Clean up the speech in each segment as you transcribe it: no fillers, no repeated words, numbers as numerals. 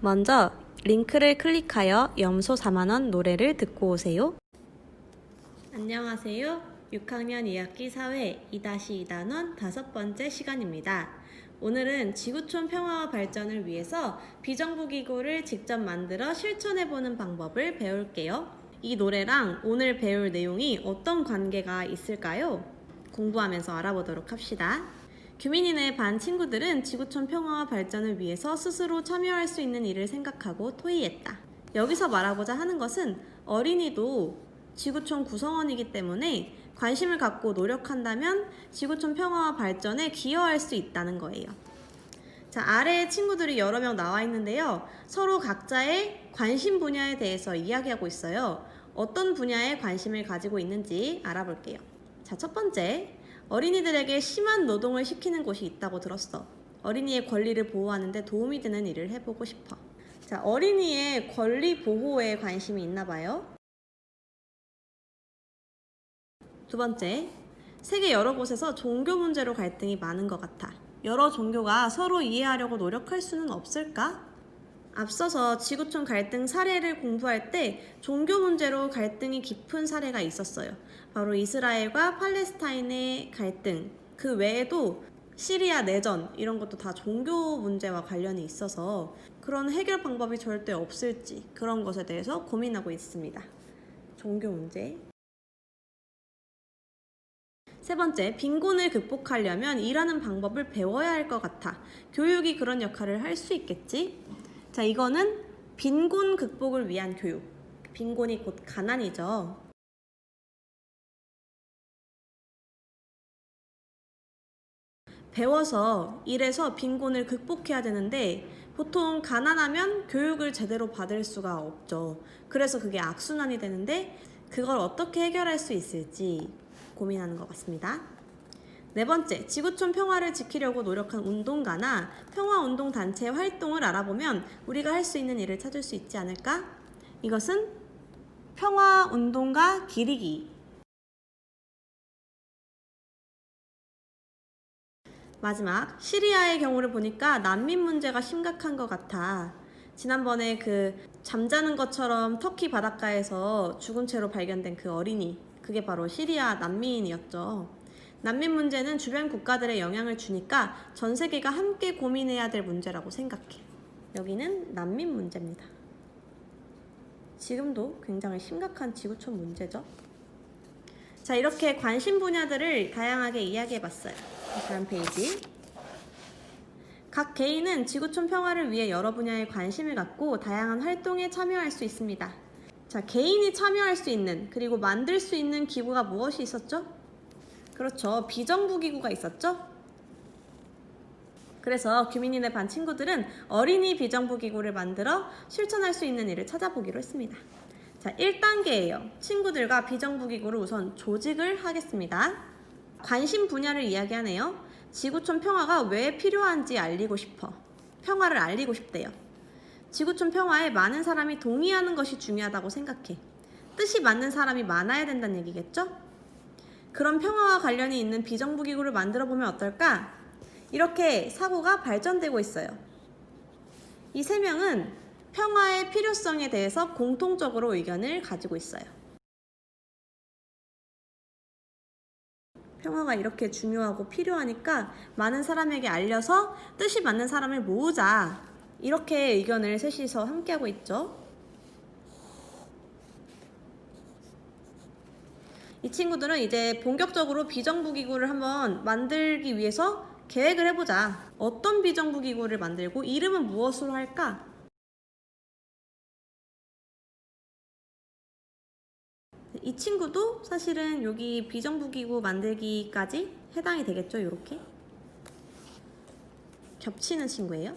먼저 링크를 클릭하여 염소 4만원 노래를 듣고 오세요. 안녕하세요. 6학년 2학기 사회 2-2단원 5번째 시간입니다. 오늘은 지구촌 평화와 발전을 위해서 비정부기구를 직접 만들어 실천해보는 방법을 배울게요. 이 노래랑 오늘 배울 내용이 어떤 관계가 있을까요? 공부하면서 알아보도록 합시다. 규민이네 반 친구들은 지구촌 평화와 발전을 위해서 스스로 참여할 수 있는 일을 생각하고 토의했다. 여기서 말하고자 하는 것은 어린이도 지구촌 구성원이기 때문에 관심을 갖고 노력한다면 지구촌 평화와 발전에 기여할 수 있다는 거예요. 자, 아래에 친구들이 여러 명 나와 있는데요. 서로 각자의 관심 분야에 대해서 이야기하고 있어요. 어떤 분야에 관심을 가지고 있는지 알아볼게요. 자, 첫 번째, 어린이들에게 심한 노동을 시키는 곳이 있다고 들었어. 어린이의 권리를 보호하는 데 도움이 되는 일을 해보고 싶어. 자, 어린이의 권리 보호에 관심이 있나 봐요. 두 번째, 세계 여러 곳에서 종교 문제로 갈등이 많은 것 같아. 여러 종교가 서로 이해하려고 노력할 수는 없을까? 앞서서 지구촌 갈등 사례를 공부할 때 종교 문제로 갈등이 깊은 사례가 있었어요. 바로 이스라엘과 팔레스타인의 갈등, 그 외에도 시리아 내전 이런 것도 다 종교 문제와 관련이 있어서 그런 해결 방법이 절대 없을지 그런 것에 대해서 고민하고 있습니다. 종교 문제. 세 번째, 빈곤을 극복하려면 일하는 방법을 배워야 할 것 같아. 교육이 그런 역할을 할 수 있겠지? 자, 이거는 빈곤 극복을 위한 교육. 빈곤이 곧 가난이죠. 배워서 일해서 빈곤을 극복해야 되는데 보통 가난하면 교육을 제대로 받을 수가 없죠. 그래서 그게 악순환이 되는데 그걸 어떻게 해결할 수 있을지 고민하는 것 같습니다. 네 번째, 지구촌 평화를 지키려고 노력한 운동가나 평화운동단체의 활동을 알아보면 우리가 할 수 있는 일을 찾을 수 있지 않을까? 이것은 평화운동가 기리기. 마지막, 시리아의 경우를 보니까 난민 문제가 심각한 것 같아. 지난번에 그 잠자는 것처럼 터키 바닷가에서 죽은 채로 발견된 그 어린이, 그게 바로 시리아 난민이었죠. 난민 문제는 주변 국가들에 영향을 주니까 전 세계가 함께 고민해야 될 문제라고 생각해. 여기는 난민 문제입니다. 지금도 굉장히 심각한 지구촌 문제죠. 자, 이렇게 관심 분야들을 다양하게 이야기해봤어요. 다음 페이지. 각 개인은 지구촌 평화를 위해 여러 분야에 관심을 갖고 다양한 활동에 참여할 수 있습니다. 자, 개인이 참여할 수 있는 그리고 만들 수 있는 기구가 무엇이 있었죠? 그렇죠. 비정부 기구가 있었죠? 그래서 규민이네 반 친구들은 어린이 비정부 기구를 만들어 실천할 수 있는 일을 찾아보기로 했습니다. 자, 1단계예요. 친구들과 비정부 기구를 우선 조직을 하겠습니다. 관심 분야를 이야기하네요. 지구촌 평화가 왜 필요한지 알리고 싶어. 평화를 알리고 싶대요. 지구촌 평화에 많은 사람이 동의하는 것이 중요하다고 생각해. 뜻이 맞는 사람이 많아야 된다는 얘기겠죠? 그런 평화와 관련이 있는 비정부 기구를 만들어 보면 어떨까? 이렇게 사고가 발전되고 있어요. 이 3명은 평화의 필요성에 대해서 공통적으로 의견을 가지고 있어요. 평화가 이렇게 중요하고 필요하니까 많은 사람에게 알려서 뜻이 맞는 사람을 모으자. 이렇게 의견을 셋이서 함께하고 있죠. 이 친구들은 이제 본격적으로 비정부 기구를 한번 만들기 위해서 계획을 해보자. 어떤 비정부 기구를 만들고 이름은 무엇으로 할까? 이 친구도 사실은 여기 비정부 기구 만들기까지 해당이 되겠죠. 이렇게 겹치는 친구예요.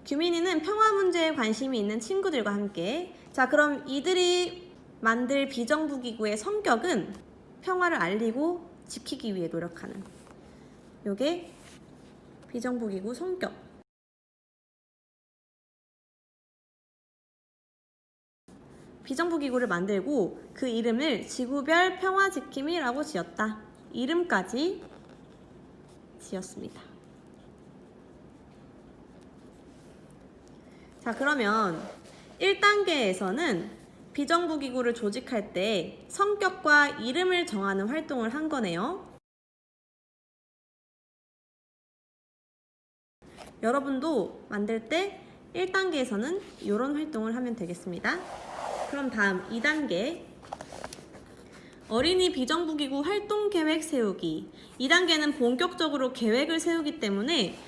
규민이는 평화 문제에 관심이 있는 친구들과 함께. 자, 그럼 이들이 만들 비정부 기구의 성격은 평화를 알리고 지키기 위해 노력하는. 요게 비정부 기구 성격. 비정부 기구를 만들고 그 이름을 지구별 평화 지킴이라고 지었다. 이름까지 지었습니다. 자, 그러면 1단계에서는 비정부기구를 조직할 때 성격과 이름을 정하는 활동을 한 거네요. 여러분도 만들 때 1단계에서는 이런 활동을 하면 되겠습니다. 그럼 다음 2단계 어린이 비정부기구 활동 계획 세우기. 2단계는 본격적으로 계획을 세우기 때문에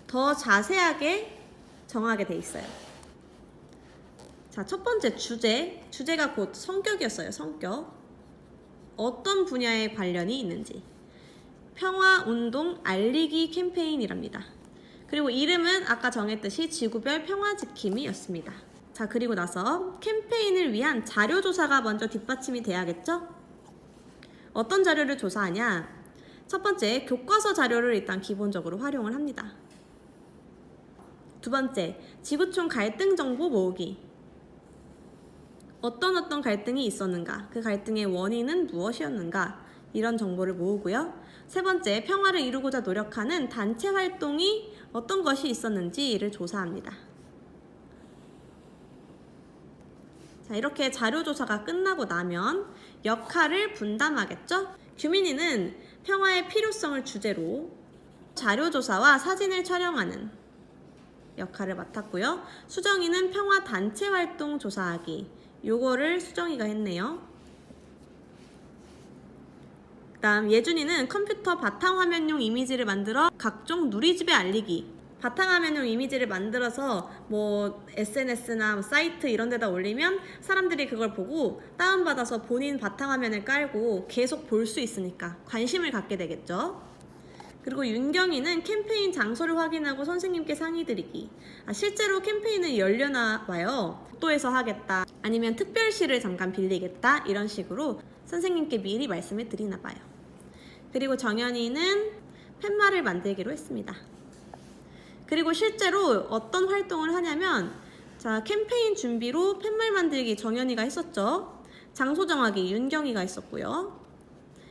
더 자세하게 정하게 돼 있어요. 자, 첫 번째 주제가 곧 성격이었어요. 성격. 어떤 분야에 관련이 있는지. 평화운동 알리기 캠페인이랍니다. 그리고 이름은 아까 정했듯이 지구별 평화지킴이였습니다. 자, 그리고 나서 캠페인을 위한 자료조사가 먼저 뒷받침이 돼야겠죠? 어떤 자료를 조사하냐? 첫 번째, 교과서 자료를 일단 기본적으로 활용을 합니다. 두 번째, 지구촌 갈등 정보 모으기. 어떤 갈등이 있었는가? 그 갈등의 원인은 무엇이었는가? 이런 정보를 모으고요. 세 번째, 평화를 이루고자 노력하는 단체 활동이 어떤 것이 있었는지를 조사합니다. 자, 이렇게 자료조사가 끝나고 나면 역할을 분담하겠죠? 규민이는 평화의 필요성을 주제로 자료조사와 사진을 촬영하는 역할을 맡았고요. 수정이는 평화 단체 활동 조사하기. 요거를 수정이가 했네요. 그다음 예준이는 컴퓨터 바탕화면용 이미지를 만들어 각종 누리집에 알리기. 바탕화면용 이미지를 만들어서 뭐 SNS나 사이트 이런 데다 올리면 사람들이 그걸 보고 다운받아서 본인 바탕화면을 깔고 계속 볼 수 있으니까 관심을 갖게 되겠죠. 그리고 윤경이는 캠페인 장소를 확인하고 선생님께 상의드리기. 실제로 캠페인을 열려나 봐요. 복도에서 하겠다, 아니면 특별실을 잠깐 빌리겠다, 이런 식으로 선생님께 미리 말씀을 드리나 봐요. 그리고 정연이는 팻말을 만들기로 했습니다. 그리고 실제로 어떤 활동을 하냐면, 자, 캠페인 준비로 팻말 만들기 정연이가 했었죠. 장소 정하기 윤경이가 했었고요.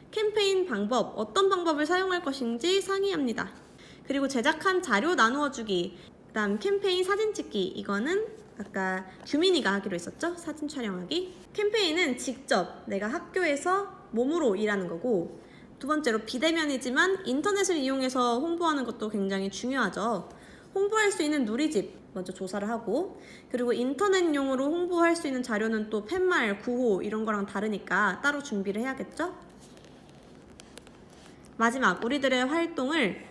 캠페인 방법, 어떤 방법을 사용할 것인지 상의합니다. 그리고 제작한 자료 나누어 주기, 그 다음 캠페인 사진 찍기, 이거는 아까 규민이가 하기로 했었죠. 사진 촬영하기. 캠페인은 직접 내가 학교에서 몸으로 일하는 거고, 두 번째로 비대면이지만 인터넷을 이용해서 홍보하는 것도 굉장히 중요하죠. 홍보할 수 있는 누리집 먼저 조사를 하고, 그리고 인터넷용으로 홍보할 수 있는 자료는 또 팻말, 구호 이런 거랑 다르니까 따로 준비를 해야겠죠. 마지막, 우리들의 활동을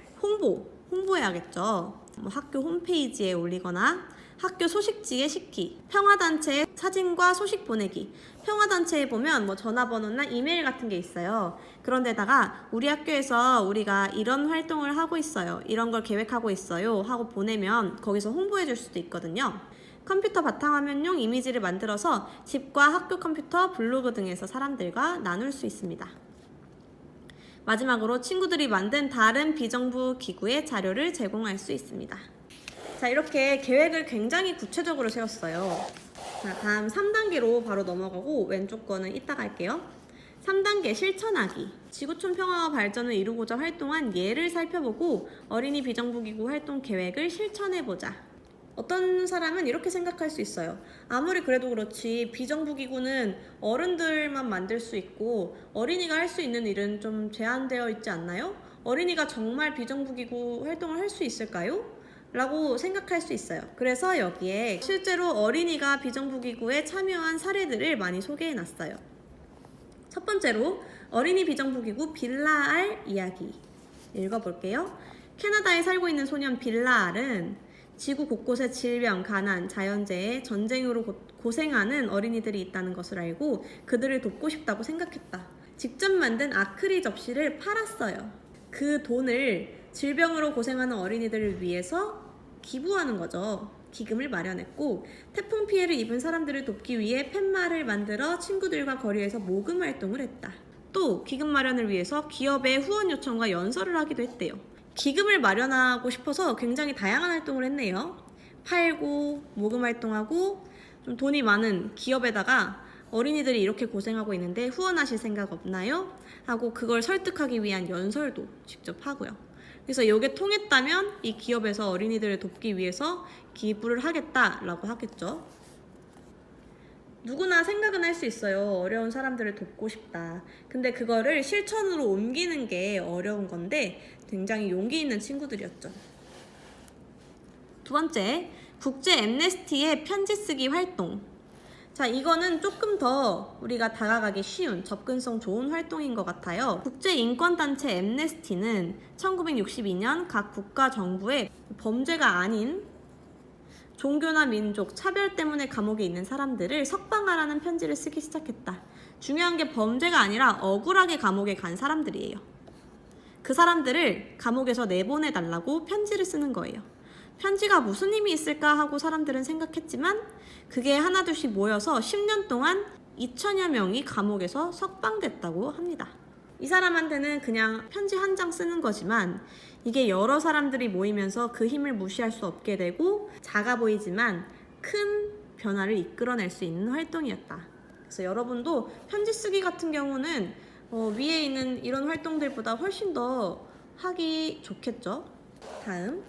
홍보해야겠죠. 뭐 학교 홈페이지에 올리거나 학교 소식지에 싣기, 평화단체에 사진과 소식 보내기. 평화단체에 보면 뭐 전화번호나 이메일 같은 게 있어요. 그런데다가 우리 학교에서 우리가 이런 활동을 하고 있어요, 이런 걸 계획하고 있어요 하고 보내면 거기서 홍보해 줄 수도 있거든요. 컴퓨터 바탕화면용 이미지를 만들어서 집과 학교 컴퓨터, 블로그 등에서 사람들과 나눌 수 있습니다. 마지막으로 친구들이 만든 다른 비정부 기구의 자료를 제공할 수 있습니다. 자, 이렇게 계획을 굉장히 구체적으로 세웠어요. 자, 다음 3단계로 바로 넘어가고 왼쪽 거는 이따가 할게요. 3단계 실천하기. 지구촌 평화와 발전을 이루고자 활동한 예를 살펴보고 어린이 비정부기구 활동 계획을 실천해보자. 어떤 사람은 이렇게 생각할 수 있어요. 아무리 그래도 그렇지 비정부기구는 어른들만 만들 수 있고 어린이가 할 수 있는 일은 좀 제한되어 있지 않나요? 어린이가 정말 비정부기구 활동을 할 수 있을까요? 라고 생각할 수 있어요. 그래서 여기에 실제로 어린이가 비정부기구에 참여한 사례들을 많이 소개해놨어요. 첫 번째로 어린이 비정부기구 빌라알 이야기 읽어볼게요. 캐나다에 살고 있는 소년 빌라알은 지구 곳곳에 질병, 가난, 자연재해, 전쟁으로 고생하는 어린이들이 있다는 것을 알고 그들을 돕고 싶다고 생각했다. 직접 만든 아크릴 접시를 팔았어요. 그 돈을 질병으로 고생하는 어린이들을 위해서 기부하는 거죠. 기금을 마련했고, 태풍 피해를 입은 사람들을 돕기 위해 팻말을 만들어 친구들과 거리에서 모금 활동을 했다. 또 기금 마련을 위해서 기업에 후원 요청과 연설을 하기도 했대요. 기금을 마련하고 싶어서 굉장히 다양한 활동을 했네요. 팔고 모금 활동하고 좀 돈이 많은 기업에다가 어린이들이 이렇게 고생하고 있는데 후원하실 생각 없나요? 하고 그걸 설득하기 위한 연설도 직접 하고요. 그래서 이게 통했다면 이 기업에서 어린이들을 돕기 위해서 기부를 하겠다라고 하겠죠. 누구나 생각은 할 수 있어요. 어려운 사람들을 돕고 싶다. 근데 그거를 실천으로 옮기는 게 어려운 건데 굉장히 용기 있는 친구들이었죠. 두 번째, 국제 엠네스티의 편지 쓰기 활동. 자, 이거는 조금 더 우리가 다가가기 쉬운 접근성 좋은 활동인 것 같아요. 국제인권단체 엠네스티는 1962년 각 국가 정부에 범죄가 아닌 종교나 민족, 차별 때문에 감옥에 있는 사람들을 석방하라는 편지를 쓰기 시작했다. 중요한 게 범죄가 아니라 억울하게 감옥에 간 사람들이에요. 그 사람들을 감옥에서 내보내달라고 편지를 쓰는 거예요. 편지가 무슨 힘이 있을까 하고 사람들은 생각했지만 그게 하나둘씩 모여서 10년 동안 2천여 명이 감옥에서 석방됐다고 합니다. 이 사람한테는 그냥 편지 한 장 쓰는 거지만 이게 여러 사람들이 모이면서 그 힘을 무시할 수 없게 되고 작아 보이지만 큰 변화를 이끌어낼 수 있는 활동이었다. 그래서 여러분도 편지 쓰기 같은 경우는 위에 있는 이런 활동들보다 훨씬 더 하기 좋겠죠? 다음,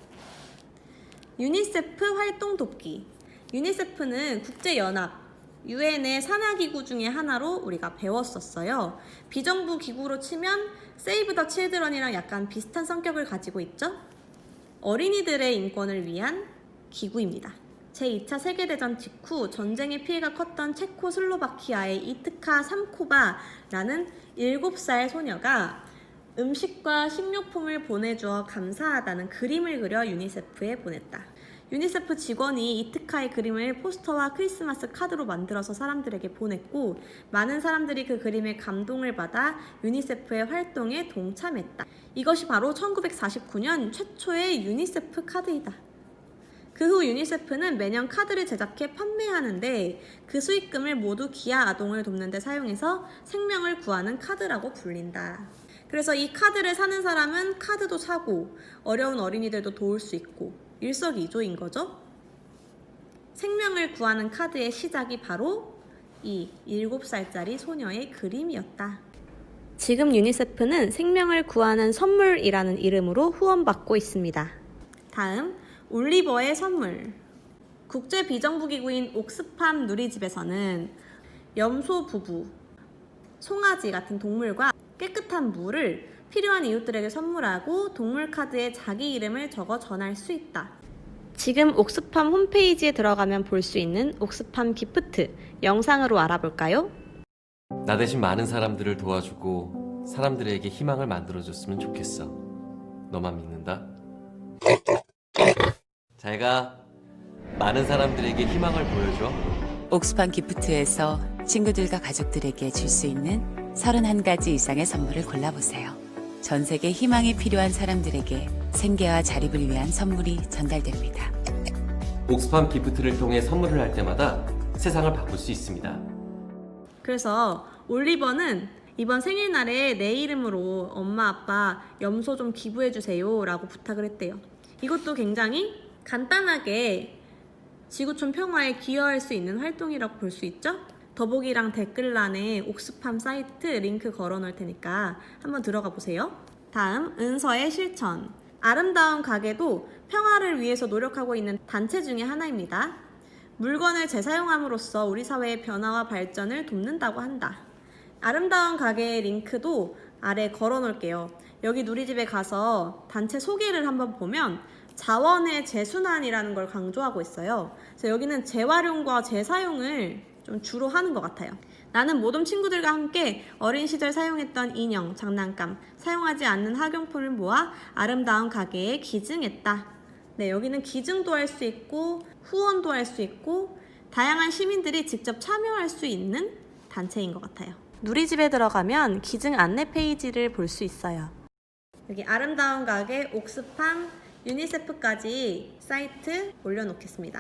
유니세프 활동 돕기. 유니세프는 국제연합, 유엔의 산하기구 중에 하나로 우리가 배웠었어요. 비정부 기구로 치면 세이브 더 칠드런이랑 약간 비슷한 성격을 가지고 있죠? 어린이들의 인권을 위한 기구입니다. 제2차 세계대전 직후 전쟁의 피해가 컸던 체코슬로바키아의 이트카 삼코바라는 7살 소녀가 음식과 식료품을 보내주어 감사하다는 그림을 그려 유니세프에 보냈다. 유니세프 직원이 이트카의 그림을 포스터와 크리스마스 카드로 만들어서 사람들에게 보냈고 많은 사람들이 그 그림에 감동을 받아 유니세프의 활동에 동참했다. 이것이 바로 1949년 최초의 유니세프 카드이다. 그 후 유니세프는 매년 카드를 제작해 판매하는데 그 수익금을 모두 기아 아동을 돕는 데 사용해서 생명을 구하는 카드라고 불린다. 그래서 이 카드를 사는 사람은 카드도 사고 어려운 어린이들도 도울 수 있고 일석이조인 거죠. 생명을 구하는 카드의 시작이 바로 이 7살짜리 소녀의 그림이었다. 지금 유니세프는 생명을 구하는 선물이라는 이름으로 후원받고 있습니다. 다음, 올리버의 선물. 국제 비정부기구인 옥스팜 누리집에서는 염소 부부, 송아지 같은 동물과 깨끗한 물을 필요한 이웃들에게 선물하고 동물 카드에 자기 이름을 적어 전할 수 있다. 지금 옥스팜 홈페이지에 들어가면 볼 수 있는 옥스팜 기프트 영상으로 알아볼까요? 나 대신 많은 사람들을 도와주고 사람들에게 희망을 만들어줬으면 좋겠어. 너만 믿는다. 잘 가. 많은 사람들에게 희망을 보여줘. 옥스팜 기프트에서 친구들과 가족들에게 줄 수 있는 31가지 이상의 선물을 골라보세요. 전 세계 희망이 필요한 사람들에게 생계와 자립을 위한 선물이 전달됩니다. 옥스팜 기프트를 통해 선물을 할 때마다 세상을 바꿀 수 있습니다. 그래서 올리버는 이번 생일날에 내 이름으로 엄마 아빠 염소 좀 기부해주세요 라고 부탁을 했대요. 이것도 굉장히 간단하게 지구촌 평화에 기여할 수 있는 활동이라고 볼 수 있죠? 더보기랑 댓글란에 옥스팜 사이트 링크 걸어 놓을 테니까 한번 들어가 보세요. 다음, 은서의 실천. 아름다운 가게도 평화를 위해서 노력하고 있는 단체 중에 하나입니다. 물건을 재사용함으로써 우리 사회의 변화와 발전을 돕는다고 한다. 아름다운 가게의 링크도 아래 걸어 놓을게요. 여기 누리집에 가서 단체 소개를 한번 보면 자원의 재순환이라는 걸 강조하고 있어요. 그래서 여기는 재활용과 재사용을 좀 주로 하는 것 같아요. 나는 모든 친구들과 함께 어린 시절 사용했던 인형, 장난감, 사용하지 않는 학용품을 모아 아름다운 가게에 기증했다. 네, 여기는 기증도 할 수 있고 후원도 할 수 있고 다양한 시민들이 직접 참여할 수 있는 단체인 것 같아요. 누리집에 들어가면 기증 안내 페이지를 볼 수 있어요. 여기 아름다운 가게, 옥스팜, 유니세프까지 사이트 올려놓겠습니다.